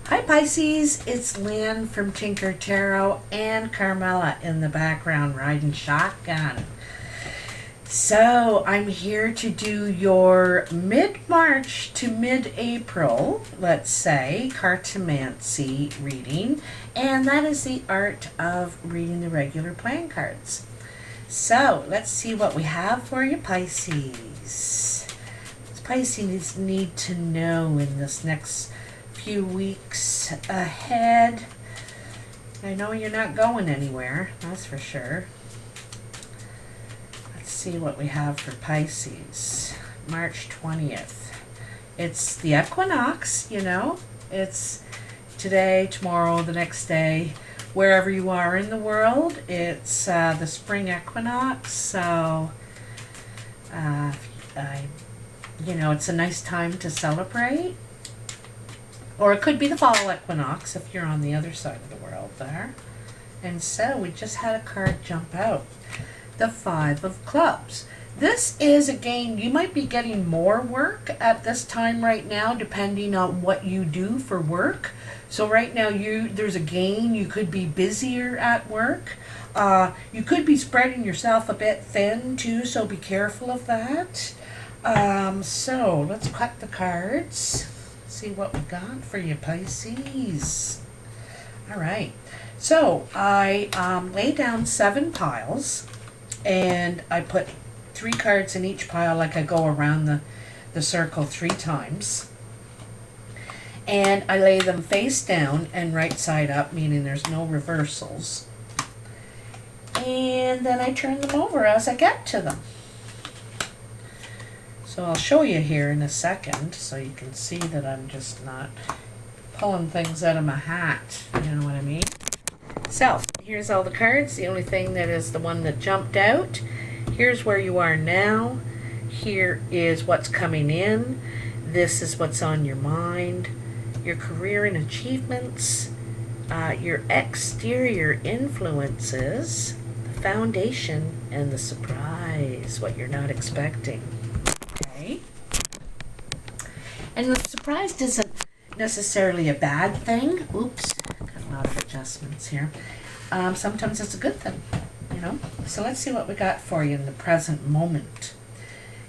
Hi Pisces, it's Lynn from Tinker Tarot and Carmela in the background riding shotgun. So I'm here to do your mid-March to mid-April, let's say, Cartomancy reading, and that is the art of reading the regular playing cards. So let's see what we have for you, Pisces. Pisces need to know in this next few weeks ahead. I know you're not going anywhere, that's for sure. Let's see what we have for Pisces. March 20th. It's the equinox, you know. It's today, tomorrow, the next day. Wherever you are in the world, it's the spring equinox. So, it's a nice time to celebrate. Or it could be the fall equinox if you're on the other side of the world there. And so we just had a card jump out. The Five of Clubs. This is a game, you might be getting more work at this time right now depending on what you do for work. So right now there's a gain, you could be busier at work. You could be spreading yourself a bit thin too, so be careful of that. So let's cut the cards. See what we got for you, Pisces. All right. So I lay down 7 piles, and I put 3 cards in each pile, like I go around the circle 3 times. And I lay them face down and right side up, meaning there's no reversals. And then I turn them over as I get to them. So I'll show you here in a second so you can see that I'm just not pulling things out of my hat. You know what I mean? So here's all the cards. The only thing that is the one that jumped out. Here's where you are now. Here is what's coming in. This is what's on your mind. Your career and achievements. Your exterior influences. The foundation and the surprise. What you're not expecting. And the surprise isn't necessarily a bad thing. Oops, got a lot of adjustments here. Sometimes it's a good thing, you know. So let's see what we got for you in the present moment.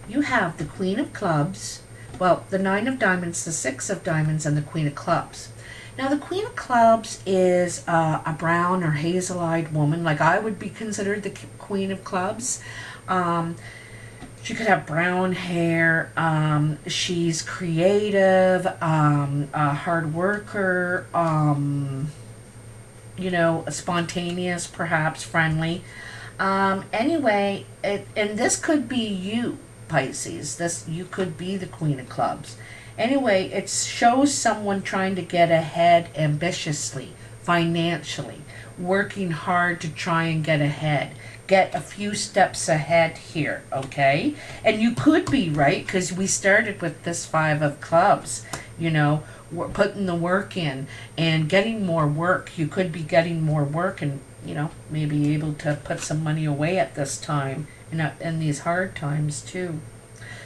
You have the Queen of Clubs, well, the 9 of Diamonds, the 6 of Diamonds, and the Queen of Clubs. Now, the Queen of Clubs is a brown or hazel-eyed woman, like I would be considered the Queen of Clubs. She could have brown hair. She's creative, a hard worker, spontaneous, perhaps friendly. Anyway, and this could be you, Pisces. You could be the Queen of Clubs. Anyway, it shows someone trying to get ahead ambitiously, financially, working hard to try and get ahead. Get a few steps ahead here, okay? And you could be, right? Because we started with this 5 of Clubs. You know, we're putting the work in and getting more work. You could be getting more work and, maybe able to put some money away at this time in these hard times too.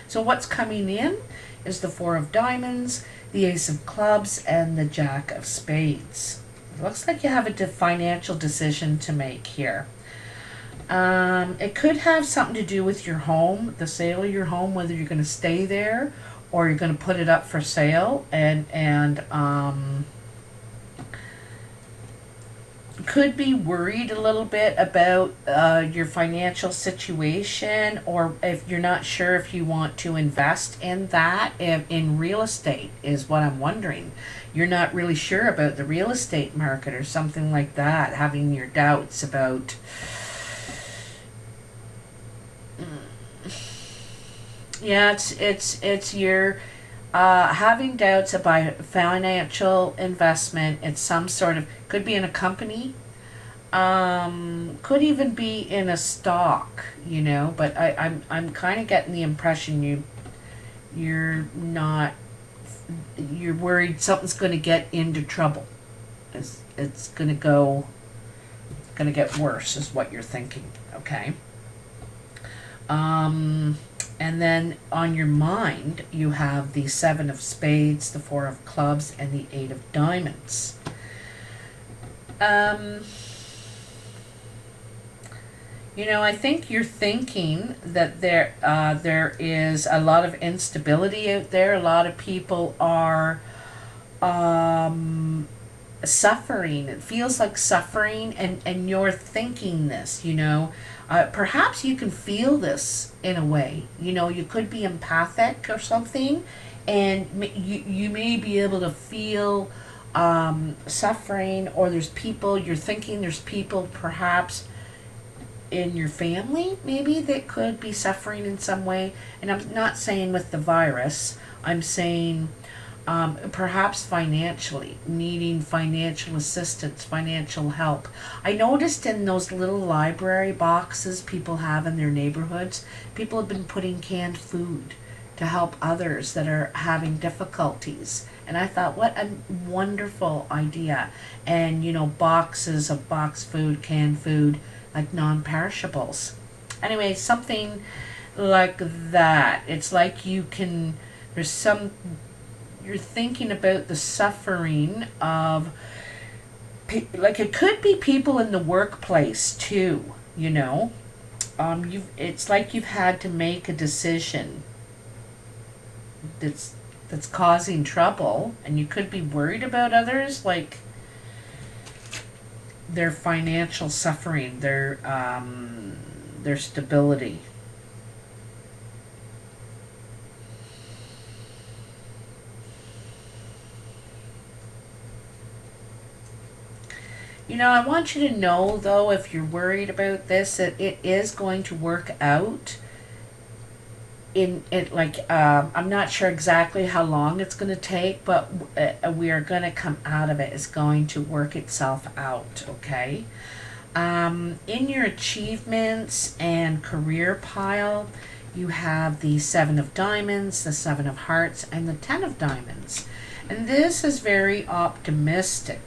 So what's coming in is the 4 of Diamonds, the Ace of Clubs, and the Jack of Spades. It looks like you have a financial decision to make here. It could have something to do with your home, the sale of your home, whether you're going to stay there or you're going to put it up for sale, and could be worried a little bit about your financial situation, or if you're not sure if you want to invest in that, in real estate is what I'm wondering. You're not really sure about the real estate market or something like that, having your doubts about it's your having doubts about financial investment. It's some sort of, could be in a company, could even be in a stock, but I'm kind of getting the impression you're worried something's going to get into trouble. It's going to get worse is what you're thinking, okay? And then on your mind, you have the 7 of spades, the 4 of clubs, and the 8 of diamonds. You know, I think you're thinking that there is a lot of instability out there. A lot of people are suffering. It feels like suffering, and you're thinking this, you know. Perhaps you can feel this in a way. You know, you could be empathic or something, and you may be able to feel suffering, or there's people, you're thinking there's people perhaps in your family maybe that could be suffering in some way. And I'm not saying with the virus, I'm saying perhaps financially, needing financial assistance, financial help. I noticed in those little library boxes people have in their neighborhoods, people have been putting canned food to help others that are having difficulties. And I thought, what a wonderful idea. And, you know, boxes of box food, canned food, like non-perishables. Anyway, something like that. It's like you can, there's some, you're thinking about the suffering of, like it could be people in the workplace too, you know. It's like you've had to make a decision that's causing trouble, and you could be worried about others, like their financial suffering, their stability. You know, I want you to know, though, if you're worried about this, that it is going to work out. In it, like I'm not sure exactly how long it's going to take, but we are going to come out of it. It's going to work itself out, okay? In your achievements and career pile, you have the 7 of diamonds, the 7 of hearts, and the 10 of diamonds. And this is very optimistic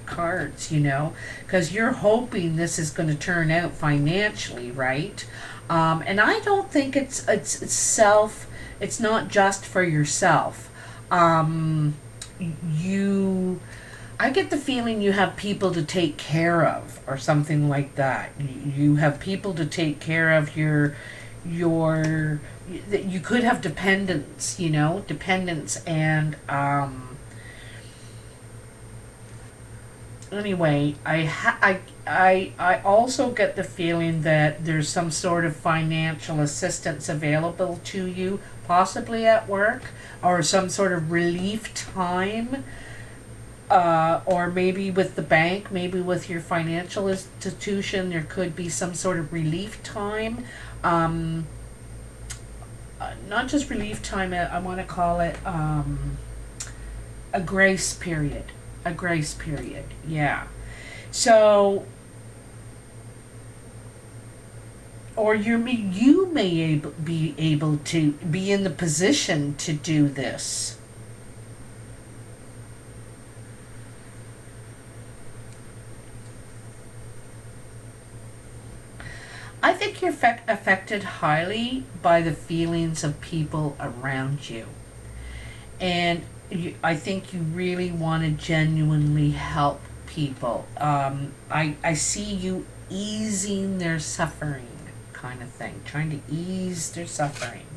cards, you know, because you're hoping this is going to turn out financially, right? And I don't think it's not just for yourself. I get the feeling you have people to take care of, or something like that. You have people to take care of you could have dependents, you know, and anyway, I also get the feeling that there's some sort of financial assistance available to you, possibly at work, or some sort of relief time, or maybe with the bank, maybe with your financial institution, there could be some sort of relief time. Not just relief time, I want to call it a grace period. A grace period, yeah. So, or you may be able to be in the position to do this. I think you're affected highly by the feelings of people around you. And I think you really want to genuinely help people. I see you easing their suffering, kind of thing, trying to ease their suffering.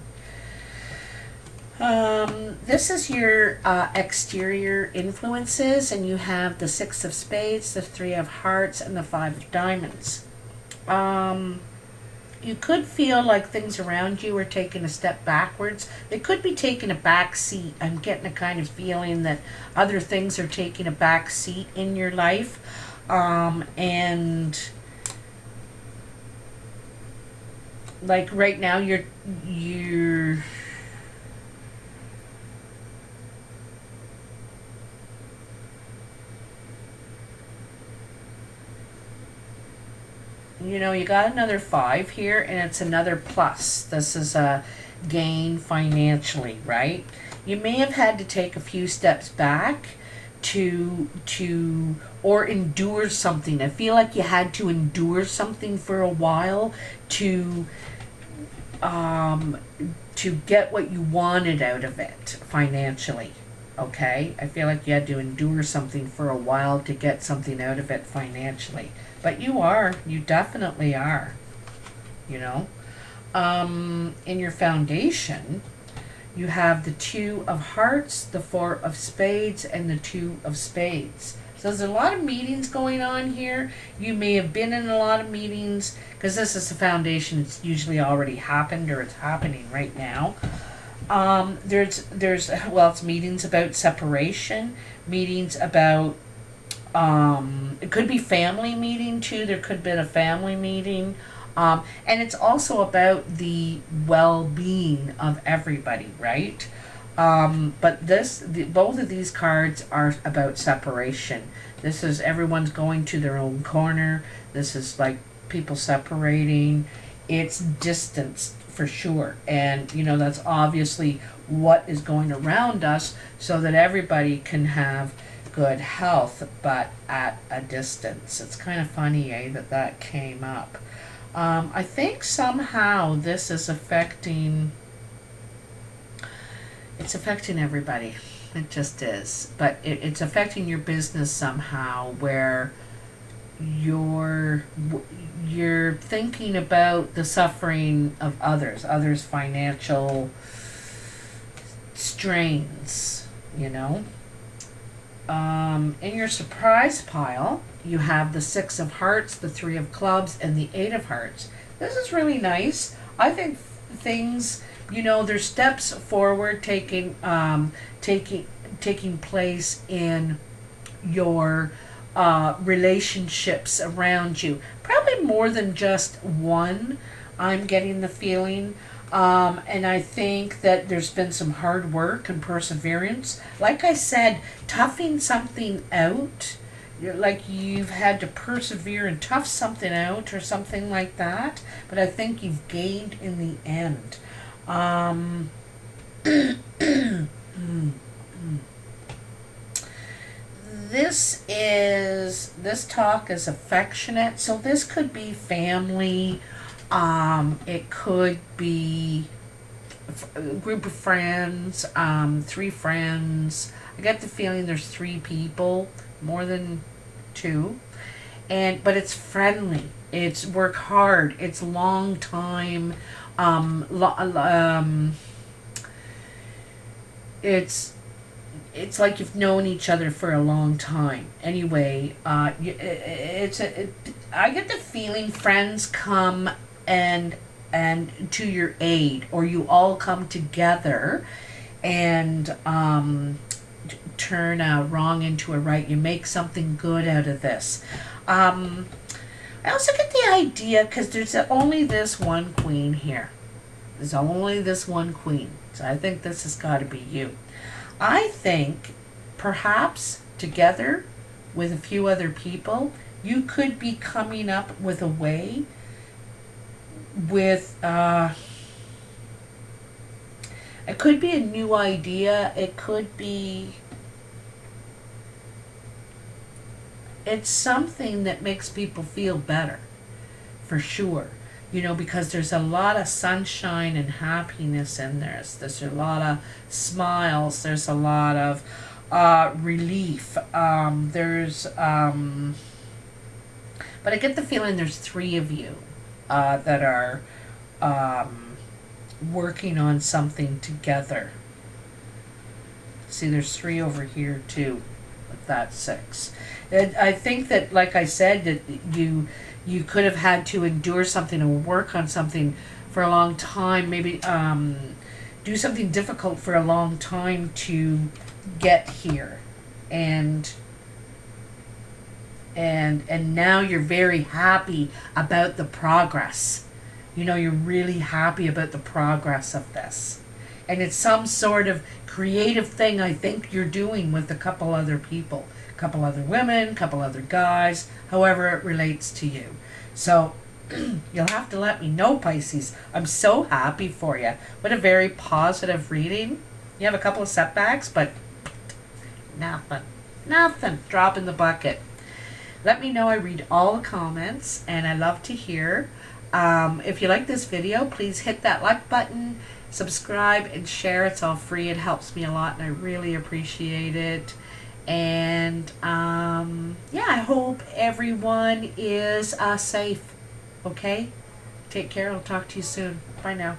This is your exterior influences, and you have the 6 of spades, the 3 of hearts, and the 5 of diamonds. You could feel like things around you are taking a step backwards. They could be taking a back seat. I'm getting a kind of feeling that other things are taking a back seat in your life. And like right now you're you know, you got another 5 here, and it's another plus. This is a gain financially, right? You may have had to take a few steps back to or endure something. I feel like you had to endure something for a while to um, to get what you wanted out of it financially. Okay? I feel like you had to endure something for a while to get something out of it financially. But you definitely are, you know. In your foundation, you have the 2 of hearts, the 4 of spades, and the 2 of spades. So there's a lot of meetings going on here. You may have been in a lot of meetings because this is the foundation. It's usually already happened or it's happening right now. There's it's meetings about separation, meetings about it could be family meeting too. There could have been a family meeting. And it's also about the well-being of everybody, right? But both of these cards are about separation. This is everyone's going to their own corner. This is like people separating. It's distance for sure. And, that's obviously what is going around us so that everybody can have good health, but at a distance. It's kind of funny, that came up. I think somehow this is affecting everybody. It just is. But it's affecting your business somehow where you're thinking about the suffering of others' financial strains, In your surprise pile, you have the 6 of hearts, the 3 of clubs, and the 8 of hearts. This is really nice. I think things, there's steps forward taking place in your relationships around you. Probably more than just one, I'm getting the feeling. And I think that there's been some hard work and perseverance. Like I said, toughing something out, you've had to persevere and tough something out or something like that. But I think you've gained in the end. This talk is affectionate, so this could be family. It could be a group of friends, 3 friends. I get the feeling there's 3 people, more than 2. But it's friendly. It's work hard. It's long time. It's like you've known each other for a long time. Anyway, I get the feeling friends come and to your aid, or you all come together and turn a wrong into a right. You make something good out of this. I also get the idea, because there's only this one queen here. There's only this one queen. So I think this has got to be you. I think perhaps together with a few other people, you could be coming up with a way with it could be a new idea. It could be it's something that makes people feel better, for sure. Because there's a lot of sunshine and happiness in this. There's a lot of smiles. There's a lot of relief. But I get the feeling there's 3 of you that are working on something together. See, there's 3 over here too, with that 6. And I think that, like I said, that you could have had to endure something or work on something for a long time, maybe do something difficult for a long time to get here. And now you're very happy about the progress. You're really happy about the progress of this. And it's some sort of creative thing I think you're doing with a couple other people. A couple other women, a couple other guys, however it relates to you. So you'll have to let me know, Pisces. I'm so happy for you. What a very positive reading. You have a couple of setbacks, but nothing. Drop in the bucket. Let me know. I read all the comments, and I love to hear If you like this video, please hit that like button, subscribe, and share. It's all free. It helps me a lot, and I really appreciate it. And yeah, I hope everyone is safe. Okay? Take care. I'll talk to you soon. Bye now.